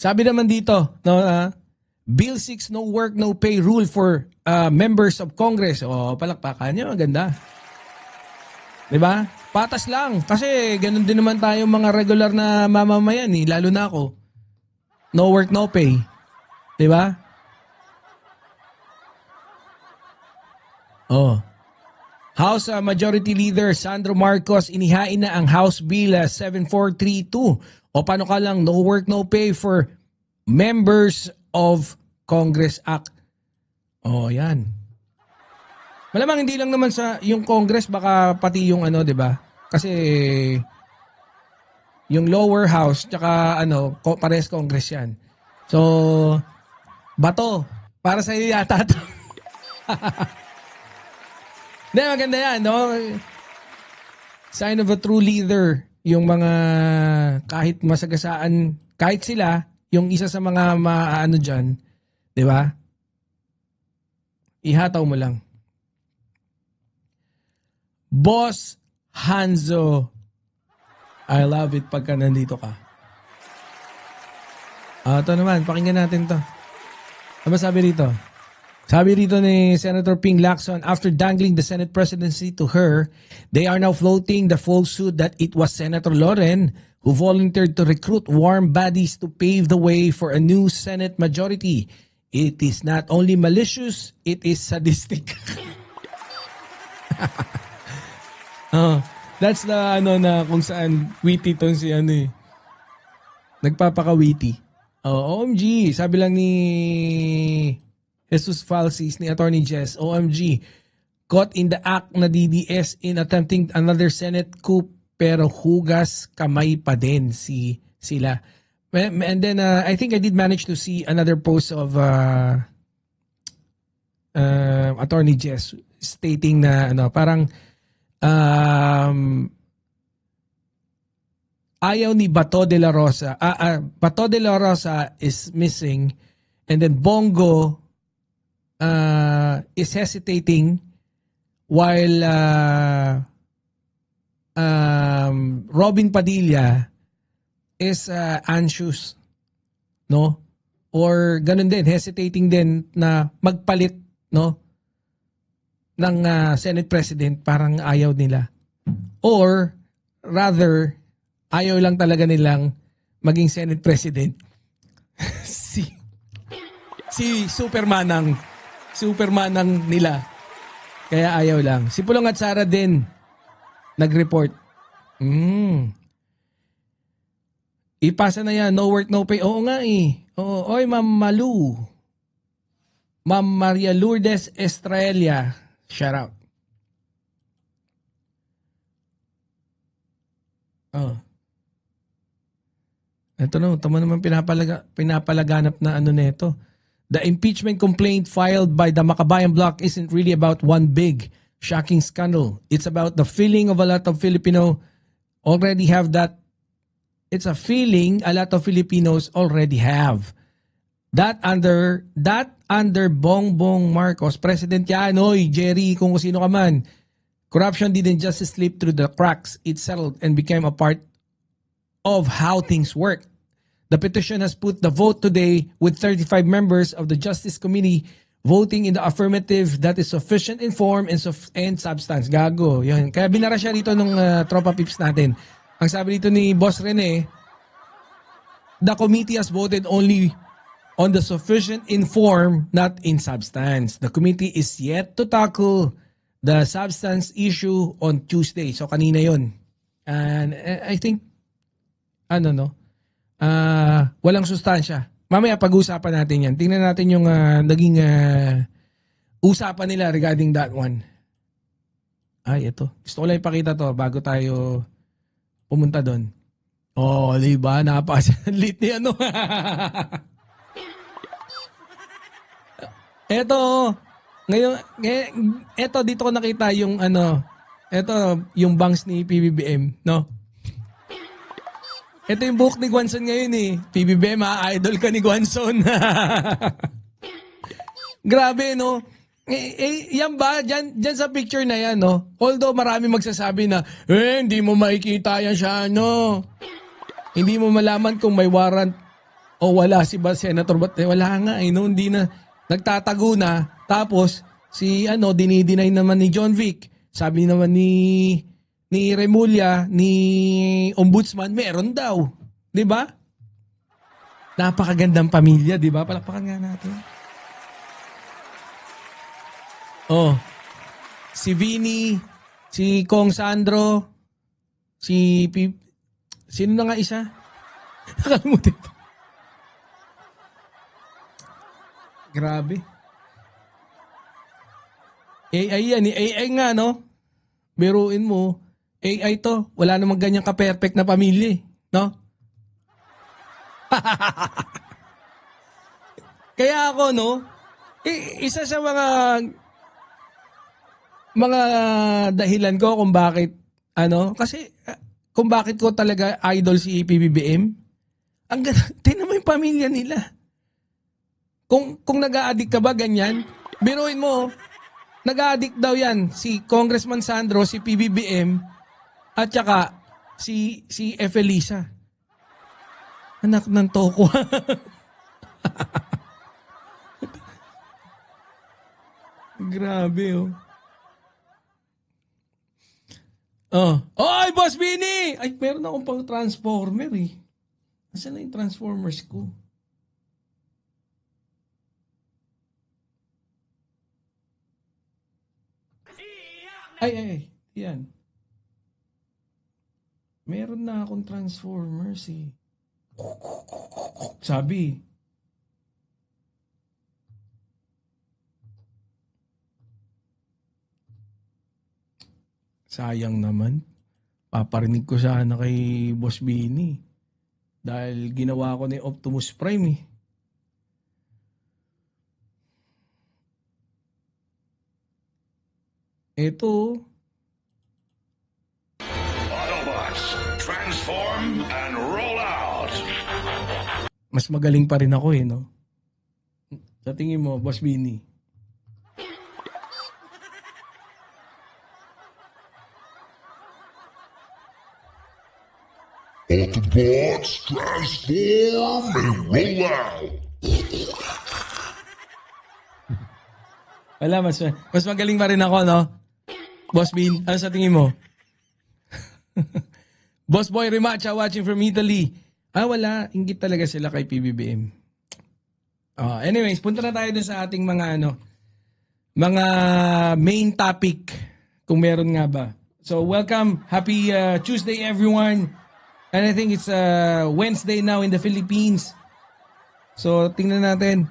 Sabi naman dito, no, Bill 6, no work, no pay rule for members of Congress. O, palakpakan nyo, maganda. Diba? Patas lang. Kasi ganun din naman tayo mga regular na mamamayan, lalo na ako. No work, no pay. Diba? Oh. House Majority Leader Sandro Marcos inihain na ang House Bill 7432. O paano ka lang, no work, no pay for members of Congress Act. Oh, yan. Malamang hindi lang naman sa yung Congress, baka pati yung ano, 'di ba? Kasi yung lower house tsaka ano, pares Congress 'yan. So, bato, para sa iyo yata 'to. Hindi, maganda yan, no? Sign of a true leader. Yung mga kahit masagasaan, kahit sila, yung isa sa mga maano dyan, di ba? Ihataw mo lang. Boss Hanzo. I love it pagka nandito ka. Ito naman, pakinggan natin to. Ano sabi rito? Sabi rito ni Senator Ping Lacson, after dangling the Senate presidency to her, they are now floating the falsehood that it was Senator Loren who volunteered to recruit warm bodies to pave the way for a new Senate majority. It is not only malicious, it is sadistic. That's the ano na kung saan witty tong si ano eh. Nagpapaka-witty. OMG, sabi lang ni Jesus Falsis ni Attorney Jess, OMG, caught in the act na DDS in attempting another Senate coup pero hugas kamay pa din sila. And then I think I did manage to see another post of Attorney Jess stating na ano, parang ayaw ni Bato de la Rosa. Bato de la Rosa is missing and then Bongo is hesitating while Robin Padilla is anxious, no? Or ganun din, hesitating din na magpalit, no? Ng Senate President, parang ayaw nila. Or rather, ayaw lang talaga nilang maging Senate President. si Superman ng nila. Kaya ayaw lang. Si Pulong at Sara din nag-report. Ipasa na yan. No work, no pay. Oo nga eh. Oo. Oy, Ma'am Malu. Ma'am Maria Lourdes Estrella. Shout out. Oh. Ito no. Tama naman pinapalaganap na ano nito. The impeachment complaint filed by the Makabayan Bloc isn't really about one big, shocking scandal. It's about the feeling of a lot of Filipino already have that. It's a feeling a lot of Filipinos already have. That under Bongbong Marcos, President yan, oy, Jerry, kung sino ka man. Corruption didn't just slip through the cracks. It settled and became a part of how things work. The petition has put the vote today with 35 members of the Justice Committee voting in the affirmative that is sufficient in form and substance. Gago. Yun. Kaya binara siya rito ng tropa pips natin. Ang sabi dito ni Boss Rene, the committee has voted only on the sufficient in form, not in substance. The committee is yet to tackle the substance issue on Tuesday. So kanina yun. And I think, walang sustansya. Mamaya pag-uusapan natin yan. Tingnan natin yung naging usapan nila regarding that one. Ay, ito. Gusto ko lang ipakita to bago tayo pumunta doon. Oh, diba? Napakasalit ni ano. Eto. Ngayon, eto dito ko nakita yung eto yung bangs ni PBBM, no? Ito yung book ni Guanzon ngayon eh. PBBM idol ka ni Guanzon. Grabe, no? Yan ba? Diyan sa picture na yan, no? Although marami magsasabi na, hindi mo makikita yan siya, no? Hindi mo malaman kung may warrant O wala si Senator Batte, wala nga eh, no? Hindi na, nagtatago na, tapos si dinideny naman ni John Vic, sabi naman ni Remulla, ni Ombudsman, meron daw. 'Di ba? Napakagandang pamilya, 'di ba? Palakpakan nga natin. Oh, si Vinny, si Kong Sandro, sino na nga isa? Nakalimutan ko. Grabe. AI yan. AI nga, no? Biruin mo. AI to. Wala namang ganyang ka-perfect na pamilya, no? Kaya ako, no? Isa sa mga dahilan ko kung bakit, kasi kung bakit ko talaga idol si PBBM, tingnan mo yung pamilya nila. Kung nag-a-addict ka ba ganyan, biruin mo, nag-a-addict daw yan si Congressman Sandro, si PBBM, at saka si F. Elisa. Anak ng toko. Grabe, oh. Oy, Boss Bini! Ay, meron akong pang transformer, eh. Nasaan na yung transformers ko? Ay. Yan. Meron na akong transformers, eh. Sabi. Sayang naman. Paparinig ko sana kay Boss Bini. Dahil ginawa ko na yung Optimus Prime, eh. Ito. Autobots, transform and roll out! Mas magaling pa rin ako, eh, no? Sa tingin mo, Boss Bini? Autobots, transform and roll out! Wala, mas magaling pa rin ako, no? Boss Bin, ano sa tingin mo? Boss Boy Rimacha watching from Italy. Wala. Inggit talaga sila kay PBBM. Anyways, punta na tayo dun sa ating mga mga main topic, kung meron nga ba. So, welcome. Happy Tuesday, everyone. And I think it's Wednesday now in the Philippines. So, tingnan natin.